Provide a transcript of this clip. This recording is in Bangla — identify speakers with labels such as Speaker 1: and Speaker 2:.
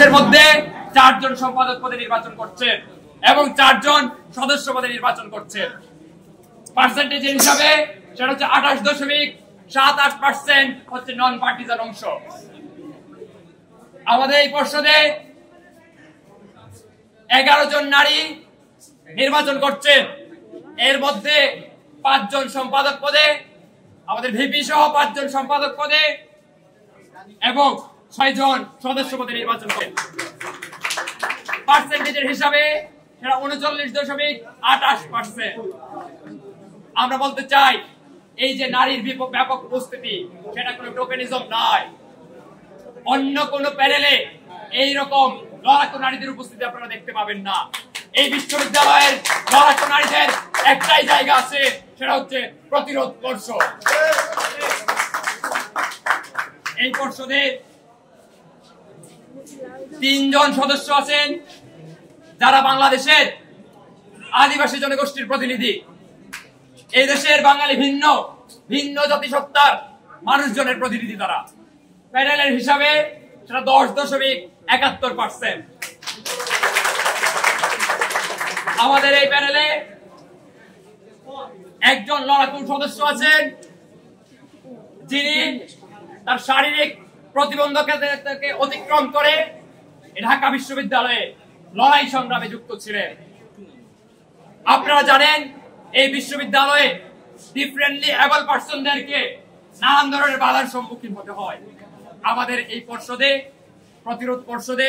Speaker 1: সদস্যের মধ্যে 4 জন সম্পাদক পদে নির্বাচন করছেন এবং 4 জন সদস্য পদে নির্বাচন করছেন। পার্সেন্টেজের হিসাবে সেটা হচ্ছে 28.78% হচ্ছে নন পার্টিজান অংশ। আমাদের এই পর্ষদে 11 জন নারী নির্বাচন করছেন, এর মধ্যে 5 জন সম্পাদক পদে, আমাদের ভিপি সহ 5 জন সম্পাদক পদে এবং 6 জন সদস্য পদে নির্বাচন করেন। পার্সেন্টেজের হিসাবে সেটা 39.28%। আমরা বলতে চাই এই যে নারীর ব্যাপক উপস্থিতি সেটা কোনো টোকেনিজম নয়। অন্য কোন প্যানেলে এইরকম লড়াকু নারীদের উপস্থিতি আপনারা দেখতে পাবেন না। এই বিশ্ববিদ্যালয়ের লড়াকু নারীদের একটাই জায়গা আছে, সেটা হচ্ছে প্রতিরোধ পর্ষদ। এই পর্ষদে 3 জন সদস্য আছেন যারা বাংলাদেশের আদিবাসী জনগোষ্ঠীর প্রতিনিধি। এই দেশের বাঙালি ভিন্ন ভিন্ন জাতিসত্তার মানুষজনের প্রতিনিধি তারা। প্যানেলের হিসাবে সেটা 10.71%। আমাদের এই প্যানেলে একজন লড়াকু সদস্য আছেন যিনি তার শারীরিক প্রতিবন্ধকতাকে অতিক্রম করে ঢাকা বিশ্ববিদ্যালয়ে লড়াই সংগ্রামে যুক্ত ছিলেন। আপনারা জানেন এই বিশ্ববিদ্যালয়ে ডিফারেন্টলি এবল পার্সনদেরকে নানান ধরনের বাধার সম্মুখীন হতে হয়। আমাদের এই পর্ষদে, প্রতিরোধ পর্ষদে